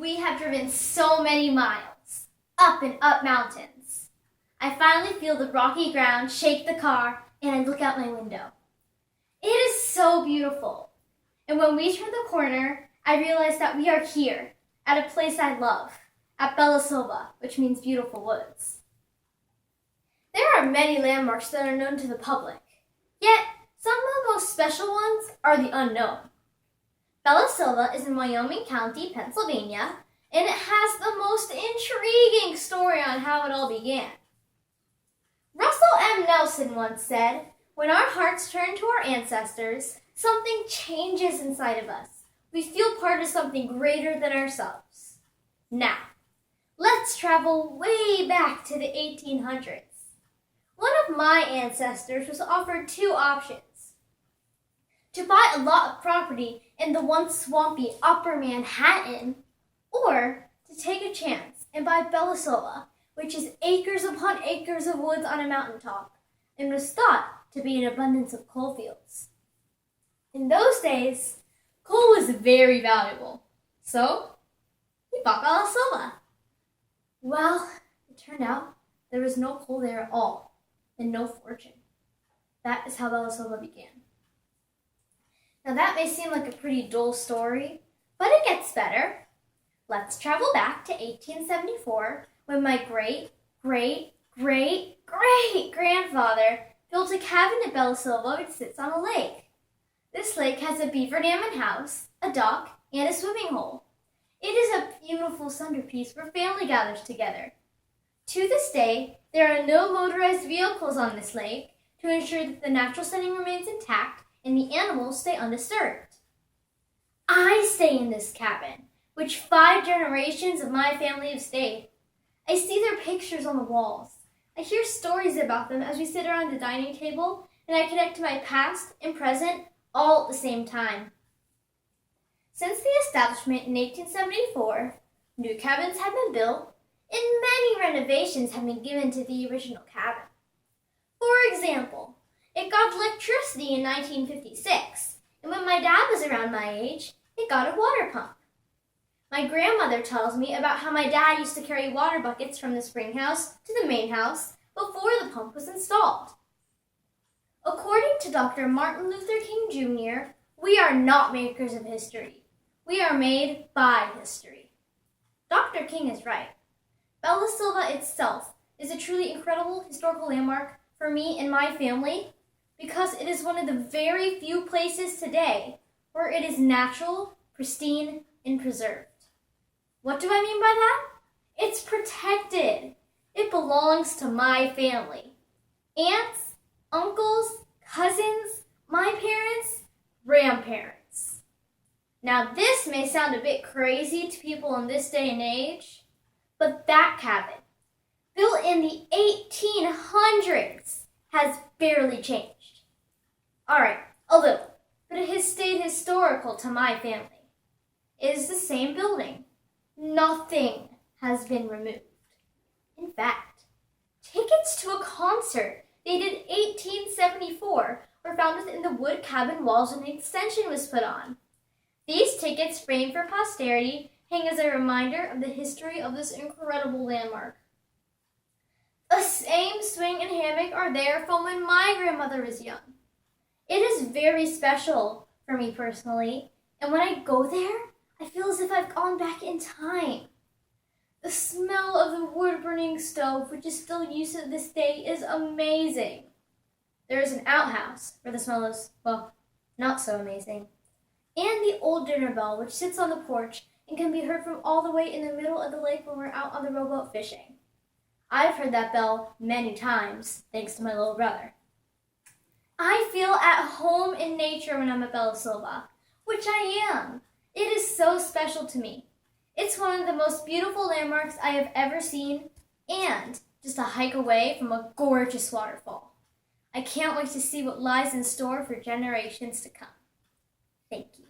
We have driven so many miles, up and up mountains. I finally feel the rocky ground shake the car, and I look out my window. It is so beautiful. And when we turn the corner, I realize that we are here, at a place I love, at Bella Silva, which means beautiful woods. There are many landmarks that are known to the public, yet some of the most special ones are the unknown. Bella Silva is in Wyoming County, Pennsylvania, and it has the most intriguing story on how it all began. Russell M. Nelson once said, "When our hearts turn to our ancestors, something changes inside of us. We feel part of something greater than ourselves." Now, let's travel way back to the 1800s. One of my ancestors was offered two options: to buy a lot of property in the once swampy Upper Manhattan, or to take a chance and buy Bella Silva, which is acres upon acres of woods on a mountaintop, and was thought to be an abundance of coal fields. In those days, coal was very valuable, so he bought Bella Silva. Well, it turned out there was no coal there at all, and no fortune. That is how Bella Silva began. Now that may seem like a pretty dull story, but it gets better. Let's travel back to 1874, when my great-great-great-great-grandfather built a cabin at Bella Silva which sits on a lake. This lake has a beaver dam and house, a dock, and a swimming hole. It is a beautiful centerpiece where family gathers together. To this day, there are no motorized vehicles on this lake to ensure that the natural setting remains intact and the animals stay undisturbed. I stay in this cabin, which 5 generations of my family have stayed. I see their pictures on the walls. I hear stories about them as we sit around the dining table, and I connect to my past and present all at the same time. Since the establishment in 1874, new cabins have been built, and many renovations have been given to the original cabin. For example, it got electricity in 1956, and when my dad was around my age, it got a water pump. My grandmother tells me about how my dad used to carry water buckets from the spring house to the main house before the pump was installed. According to Dr. Martin Luther King Jr., we are not makers of history. We are made by history. Dr. King is right. Bella Silva itself is a truly incredible historical landmark for me and my family because it is one of the very few places today where it is natural, pristine, and preserved. What do I mean by that? It's protected. It belongs to my family. Aunts, uncles, cousins, my parents, grandparents. Now this may sound a bit crazy to people in this day and age, but that cabin, built in the 1800s, has barely changed. Alright, a little, but it has stayed historical to my family. It is the same building. Nothing has been removed. In fact, tickets to a concert dated 1874 were found within the wood cabin walls when an extension was put on. These tickets, framed for posterity, hang as a reminder of the history of this incredible landmark. The same swing and hammock are there from when my grandmother was young. It is very special for me personally, and when I go there, I feel as if I've gone back in time. The smell of the wood-burning stove, which is still used to this day, is amazing. There is an outhouse where the smell is, well, not so amazing. And the old dinner bell, which sits on the porch and can be heard from all the way in the middle of the lake when we're out on the rowboat fishing. I've heard that bell many times, thanks to my little brother. I feel at home in nature when I'm at Bella Silva, which I am. It is so special to me. It's one of the most beautiful landmarks I have ever seen, and just a hike away from a gorgeous waterfall. I can't wait to see what lies in store for generations to come. Thank you.